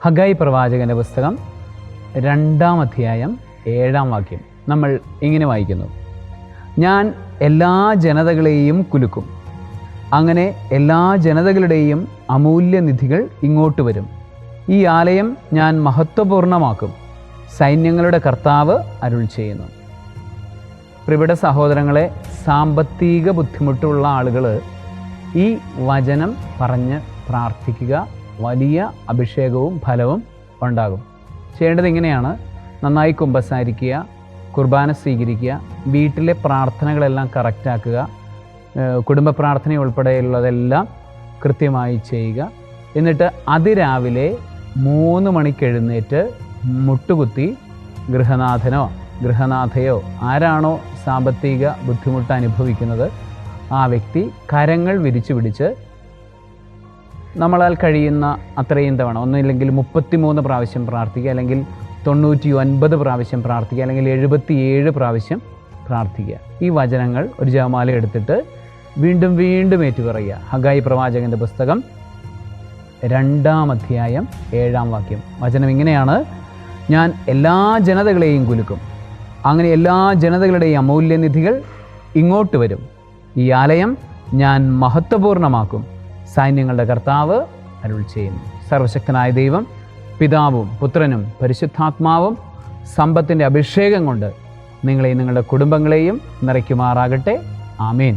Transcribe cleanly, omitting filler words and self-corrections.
ഹഗായി പ്രവാചകൻ്റെ പുസ്തകം 2-ാം അധ്യായം 7-ാം വാക്യം നമ്മൾ ഇങ്ങനെ വായിക്കുന്നു: ഞാൻ എല്ലാ ജനതകളെയും കുലുക്കും, അങ്ങനെ എല്ലാ ജനതകളുടെയും അമൂല്യനിധികൾ ഇങ്ങോട്ട് വരും. ഈ ആലയം ഞാൻ മഹത്വപൂർണ്ണമാക്കും, സൈന്യങ്ങളുടെ കർത്താവ് അരുൾ ചെയ്യുന്നു. പ്രിയപ്പെട്ട സഹോദരങ്ങളെ, സാമ്പത്തിക ബുദ്ധിമുട്ടുള്ള ആളുകൾ ഈ വചനം പറഞ്ഞ് പ്രാർത്ഥിക്കുക, വലിയ അഭിഷേകവും ഫലവും ഉണ്ടാകും. ചെയ്യേണ്ടത് ഇങ്ങനെയാണ്: നന്നായി കുമ്പസാരിക്കുക, കുർബാന സ്വീകരിക്കുക, വീട്ടിലെ പ്രാർത്ഥനകളെല്ലാം കറക്റ്റാക്കുക, കുടുംബ പ്രാർത്ഥന ഉൾപ്പെടെയുള്ളതെല്ലാം കൃത്യമായി ചെയ്യുക. എന്നിട്ട് അതിരാവിലെ 3 മണിക്ക് എഴുന്നേറ്റ് മുട്ടുകുത്തി ഗൃഹനാഥനോ ഗൃഹനാഥയോ ആരാണോ സാമ്പത്തിക ബുദ്ധിമുട്ട് അനുഭവിക്കുന്നത് ആ വ്യക്തി കരങ്ങൾ വിരിച്ചു പിടിച്ച് നമ്മളാൽ കഴിയുന്ന അത്രയും തവണ, ഒന്നുമില്ലെങ്കിൽ 33 പ്രാവശ്യം പ്രാർത്ഥിക്കുക, അല്ലെങ്കിൽ 99 പ്രാവശ്യം പ്രാർത്ഥിക്കുക, അല്ലെങ്കിൽ 77 പ്രാവശ്യം പ്രാർത്ഥിക്കുക. ഈ വചനങ്ങൾ ഒരു ജപമാല എടുത്തിട്ട് വീണ്ടും വീണ്ടും ഏറ്റുപറയുക. ഹഗായി പ്രവാചകൻ്റെ പുസ്തകം 2-ാം അധ്യായം 7-ാം വാക്യം. വചനം ഇങ്ങനെയാണ്: ഞാൻ എല്ലാ ജനതകളെയും കുലുക്കും, അങ്ങനെ എല്ലാ ജനതകളുടെയും അമൂല്യനിധികൾ ഇങ്ങോട്ട് വരും. ഈ ആലയം ഞാൻ മഹത്വപൂർണ്ണമാക്കും, സൈന്യങ്ങളുടെ കർത്താവ് അരുൾ ചെയ്യുന്നു. സർവശക്തനായ ദൈവം, പിതാവും പുത്രനും പരിശുദ്ധാത്മാവും സമ്പത്തിൻ്റെ അഭിഷേകം കൊണ്ട് നിങ്ങളെയും നിങ്ങളുടെ കുടുംബങ്ങളെയും നിറയ്ക്കുമാറാകട്ടെ. ആമേൻ.